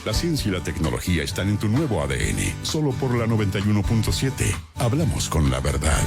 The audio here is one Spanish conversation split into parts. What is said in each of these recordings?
La ciencia y la tecnología están en tu nuevo ADN, solo por la 91.7. Hablamos con la verdad.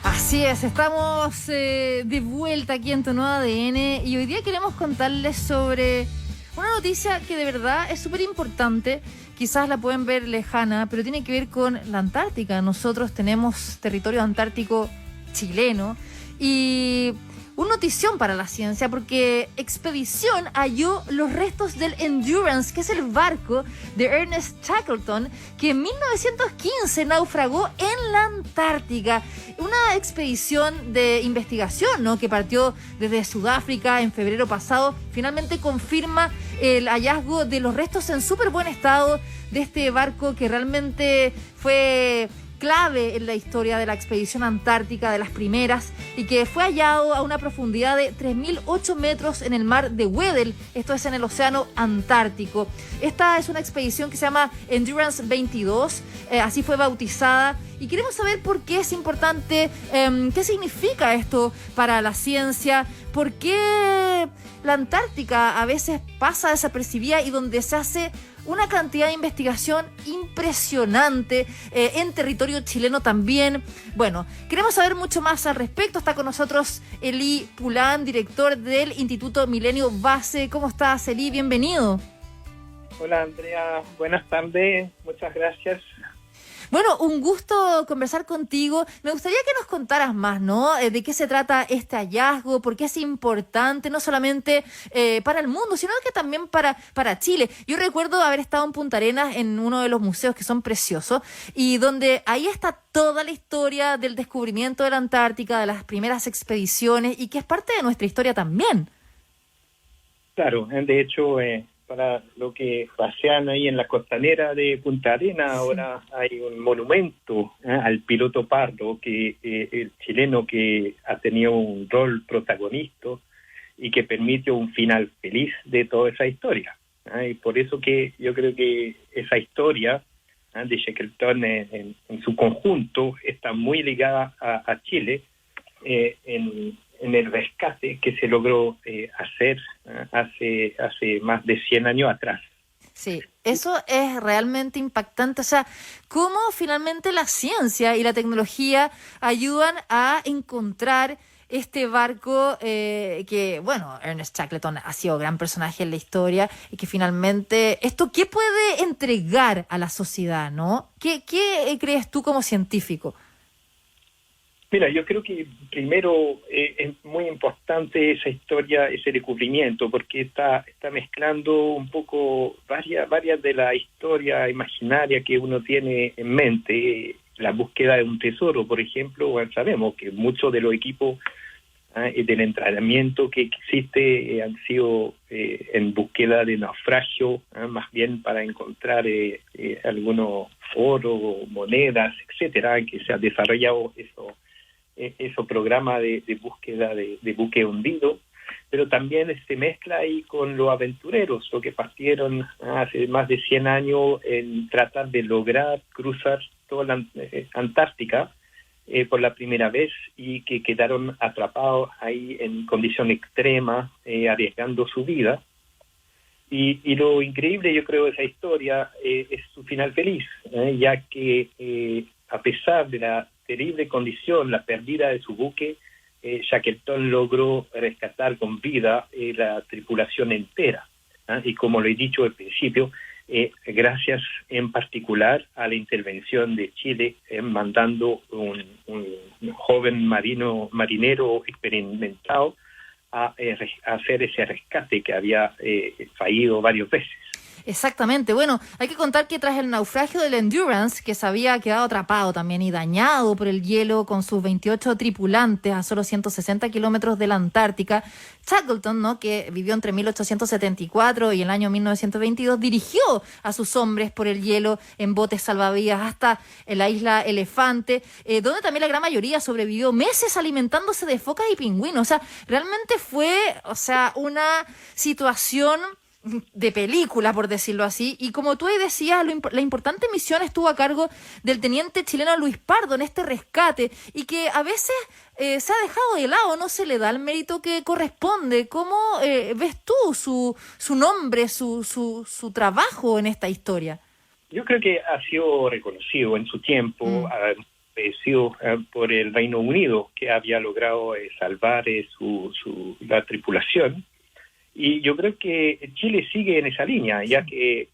Así es, estamos de vuelta aquí en tu nuevo ADN y hoy día queremos contarles sobre una noticia que de verdad es súper importante. Quizás la pueden ver lejana, pero tiene que ver con la Antártica. Nosotros tenemos territorio antártico chileno y una notición para la ciencia porque Expedición halló los restos del Endurance, que es el barco de Ernest Shackleton, que en 1915 naufragó en la Antártica. Una expedición de investigación, ¿no?, que partió desde Sudáfrica en febrero pasado, finalmente confirma el hallazgo de los restos en súper buen estado de este barco que realmente fue clave en la historia de la expedición antártica, de las primeras, y que fue hallado a una profundidad de 3.008 metros en el mar de Weddell, esto es en el océano Antártico. Esta es una expedición que se llama Endurance 22, así fue bautizada, y queremos saber por qué es importante, qué significa esto para la ciencia, por qué la Antártica a veces pasa desapercibida y donde se hace una cantidad de investigación impresionante, en territorio chileno también. Bueno, queremos saber mucho más al respecto. Está con nosotros Elí Pulán, director del Instituto Milenio Base. ¿Cómo estás, Elí? Bienvenido. Hola, Andrea. Buenas tardes. Muchas gracias. Bueno, un gusto conversar contigo. Me gustaría que nos contaras más, ¿no? De qué se trata este hallazgo, por qué es importante, no solamente para el mundo, sino que también para Chile. Yo recuerdo haber estado en Punta Arenas en uno de los museos que son preciosos y donde ahí está toda la historia del descubrimiento de la Antártica, de las primeras expediciones y que es parte de nuestra historia también. Claro, de hecho, para lo que pasean ahí en la costanera de Punta Arenas, ahora hay un monumento al piloto Pardo, que el chileno que ha tenido un rol protagonista y que permitió un final feliz de toda esa historia. Y por eso que yo creo que esa historia de Shackleton en su conjunto está muy ligada a Chile en el rescate que se logró hacer hace más de 100 años atrás. Sí, eso es realmente impactante. O sea, cómo finalmente la ciencia y la tecnología ayudan a encontrar este barco que, bueno, Ernest Shackleton ha sido gran personaje en la historia y que finalmente, ¿esto qué puede entregar a la sociedad, no? ¿Qué crees tú como científico? Mira, yo creo que primero es muy importante esa historia, ese descubrimiento, porque está mezclando un poco varias de la historia imaginaria que uno tiene en mente. La búsqueda de un tesoro, por ejemplo, sabemos que muchos de los equipos del entrenamiento que existe han sido en búsqueda de naufragio, más bien para encontrar algunos oro, monedas, etcétera, que se ha desarrollado esos programas de búsqueda de buque hundido, pero también se mezcla ahí con los aventureros, lo que partieron hace más de 100 años en tratar de lograr cruzar toda la Antártica por la primera vez y que quedaron atrapados ahí en condiciones extremas, arriesgando su vida. Y lo increíble, yo creo, de esa historia es su final feliz, ya que a pesar de la terrible condición, la pérdida de su buque, Shackleton logró rescatar con vida la tripulación entera. Y como lo he dicho al principio, gracias en particular a la intervención de Chile, mandando un joven marinero experimentado a hacer ese rescate que había fallido varias veces. Exactamente. Bueno, hay que contar que tras el naufragio del Endurance, que se había quedado atrapado también y dañado por el hielo con sus 28 tripulantes a solo 160 kilómetros de la Antártica, Shackleton, ¿no?, que vivió entre 1874 y el año 1922, dirigió a sus hombres por el hielo en botes salvavidas hasta la isla Elefante, donde también la gran mayoría sobrevivió meses alimentándose de focas y pingüinos. O sea, realmente fue, una situación de película, por decirlo así, y como tú ahí decías, la importante misión estuvo a cargo del teniente chileno Luis Pardo en este rescate, y que a veces se ha dejado de lado, no se le da el mérito que corresponde. ¿Cómo ves tú su nombre, su trabajo en esta historia? Yo creo que ha sido reconocido en su tiempo, sido por el Reino Unido, que había logrado salvar la tripulación. Y yo creo que Chile sigue en esa línea, ya que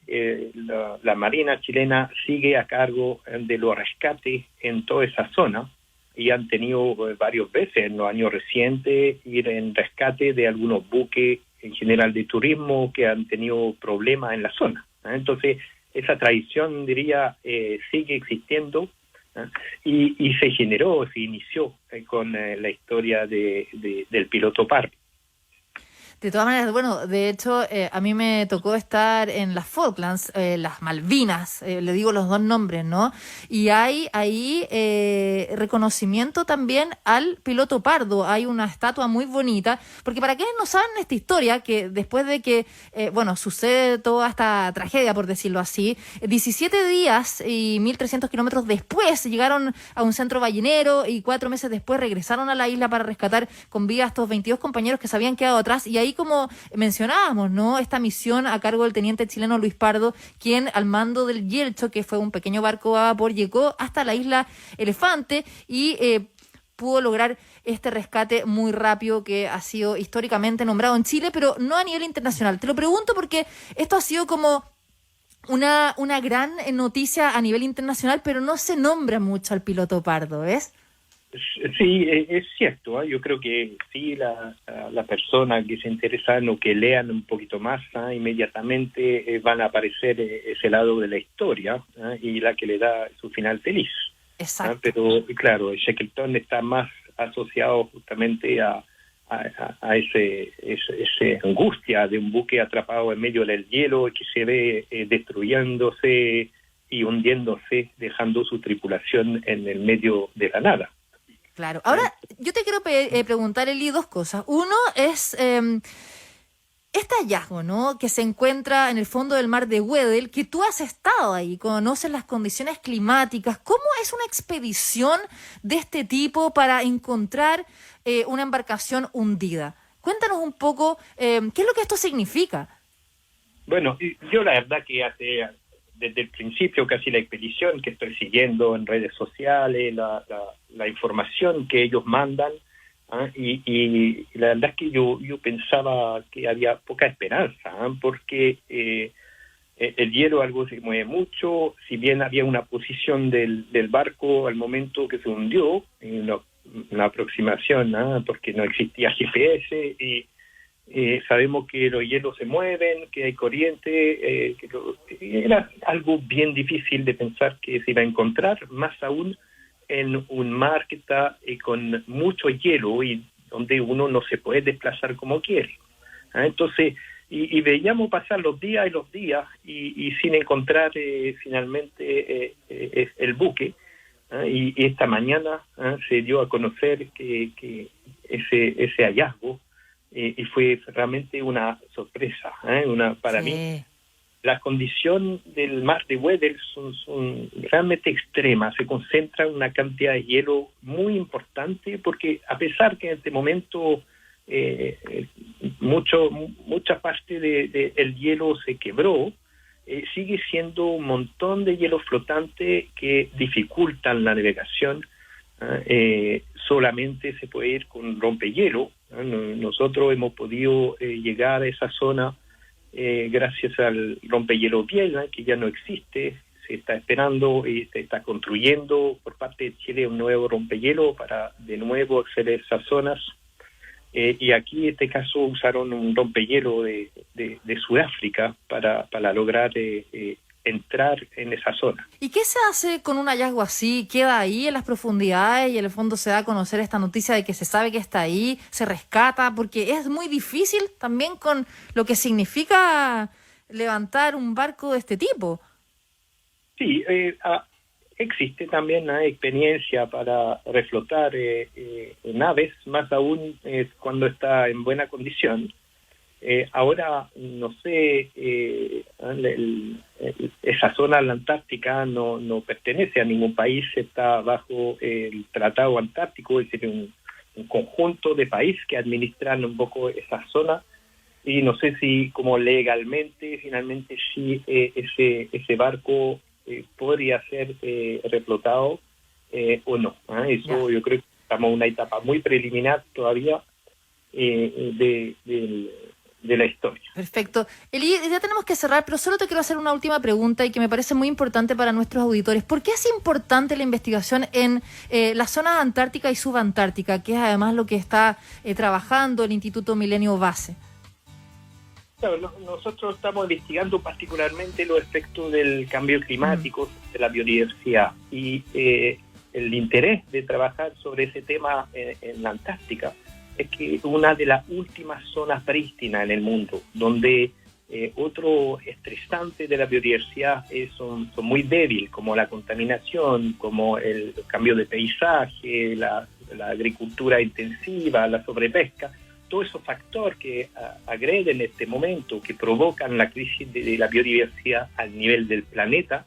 la Marina chilena sigue a cargo de los rescates en toda esa zona, y han tenido varias veces en los años recientes ir en rescate de algunos buques, en general de turismo, que han tenido problemas en la zona. Entonces, esa tradición, diría, sigue existiendo, y se inició con la historia del piloto Pardo. De todas maneras, bueno, de hecho, a mí me tocó estar en las Falklands, las Malvinas, le digo los dos nombres, ¿no? Y hay ahí reconocimiento también al piloto Pardo. Hay una estatua muy bonita, porque para quienes no saben esta historia, que después de que, sucede toda esta tragedia, por decirlo así, 17 días y 1.300 kilómetros después llegaron a un centro ballenero, y 4 meses después regresaron a la isla para rescatar con vida a estos 22 compañeros que se habían quedado atrás. Y ahí, como mencionábamos, ¿no?, esta misión a cargo del teniente chileno Luis Pardo, quien al mando del Yelcho, que fue un pequeño barco a vapor, llegó hasta la isla Elefante y pudo lograr este rescate muy rápido, que ha sido históricamente nombrado en Chile, pero no a nivel internacional. Te lo pregunto porque esto ha sido como una gran noticia a nivel internacional, pero no se nombra mucho al piloto Pardo, ¿ves? Sí, es cierto. Yo creo que sí, la persona que se interesa o que lean un poquito más, inmediatamente van a aparecer ese lado de la historia, y la que le da su final feliz. Exacto. Pero claro, Shackleton está más asociado justamente a ese angustia de un buque atrapado en medio del hielo, que se ve destruyéndose y hundiéndose, dejando su tripulación en el medio de la nada. Claro. Ahora, yo te quiero preguntar, Eli, dos cosas. Uno es este hallazgo, ¿no?, que se encuentra en el fondo del mar de Weddell, que tú has estado ahí, conoces las condiciones climáticas. ¿Cómo es una expedición de este tipo para encontrar una embarcación hundida? Cuéntanos un poco qué es lo que esto significa. Bueno, yo la verdad que desde el principio, casi la expedición, que estoy siguiendo en redes sociales, la información que ellos mandan, y la verdad es que yo pensaba que había poca esperanza, porque el hielo algo se mueve mucho. Si bien había una posición del barco al momento que se hundió, una aproximación, porque no existía GPS, y sabemos que los hielos se mueven, que hay corriente, era algo bien difícil de pensar que se iba a encontrar, más aún en un mar que está con mucho hielo y donde uno no se puede desplazar como quiere. Entonces, y veíamos pasar los días y sin encontrar finalmente el buque. Y esta mañana se dio a conocer que ese hallazgo, y fue realmente una sorpresa, para mí. La condición del mar de Weddell son realmente extremas. Se concentra una cantidad de hielo muy importante, porque a pesar que en este momento mucha parte del hielo se quebró, sigue siendo un montón de hielo flotante que dificultan la navegación. Solamente se puede ir con rompehielo. Nosotros hemos podido llegar a esa zona gracias al rompehielo Biela, que ya no existe. Se está esperando y se está construyendo por parte de Chile un nuevo rompehielo para de nuevo acceder a esas zonas. Y aquí en este caso usaron un rompehielo de Sudáfrica para lograr entrar en esa zona. ¿Y qué se hace con un hallazgo así? ¿Queda ahí en las profundidades y en el fondo se da a conocer esta noticia de que se sabe que está ahí? ¿Se rescata? Porque es muy difícil también con lo que significa levantar un barco de este tipo. Sí, existe también una experiencia para reflotar naves, más aún cuando está en buena condición. Ahora, no sé, esa zona de la Antártica no pertenece a ningún país, está bajo el Tratado Antártico, es decir, un conjunto de países que administran un poco esa zona, y no sé si como legalmente, finalmente, si ese barco podría ser reflotado o no. Eso yo creo que estamos en una etapa muy preliminar todavía de la historia. Perfecto. Eli, ya tenemos que cerrar, pero solo te quiero hacer una última pregunta y que me parece muy importante para nuestros auditores. ¿Por qué es importante la investigación en la zona antártica y subantártica, que es además lo que está trabajando el Instituto Milenio Base? Claro, nosotros estamos investigando particularmente los efectos del cambio climático, de la biodiversidad, y el interés de trabajar sobre ese tema en la Antártica es que es una de las últimas zonas prístinas en el mundo, donde otro estresante de la biodiversidad son muy débiles, como la contaminación, como el cambio de paisaje, la agricultura intensiva, la sobrepesca. Todos esos factores que agreden en este momento, que provocan la crisis de la biodiversidad al nivel del planeta,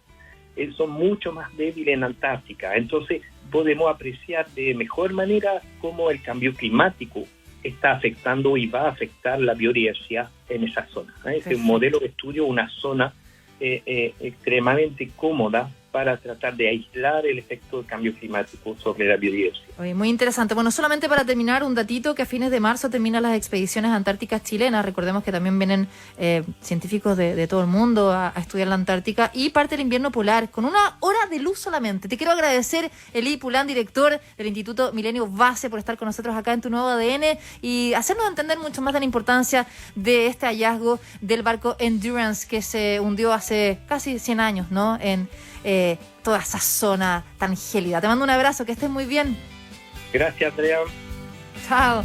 son mucho más débiles en Antártica. Entonces podemos apreciar de mejor manera cómo el cambio climático está afectando y va a afectar la biodiversidad en esa zona. Es un modelo de estudio, una zona extremadamente cómoda para tratar de aislar el efecto del cambio climático sobre la biodiversidad. Oye, muy interesante. Bueno, solamente para terminar, un datito, que a fines de marzo terminan las expediciones antárticas chilenas. Recordemos que también vienen científicos de todo el mundo a estudiar la Antártica, y parte el invierno polar con 1 hora de luz solamente. Te quiero agradecer, Eli Pulán, director del Instituto Milenio Base, por estar con nosotros acá en Tu Nuevo ADN y hacernos entender mucho más de la importancia de este hallazgo del barco Endurance, que se hundió hace casi 100 años, ¿no? En toda esa zona tan gélida. Te mando un abrazo, que estés muy bien. Gracias, Andrea. Chao.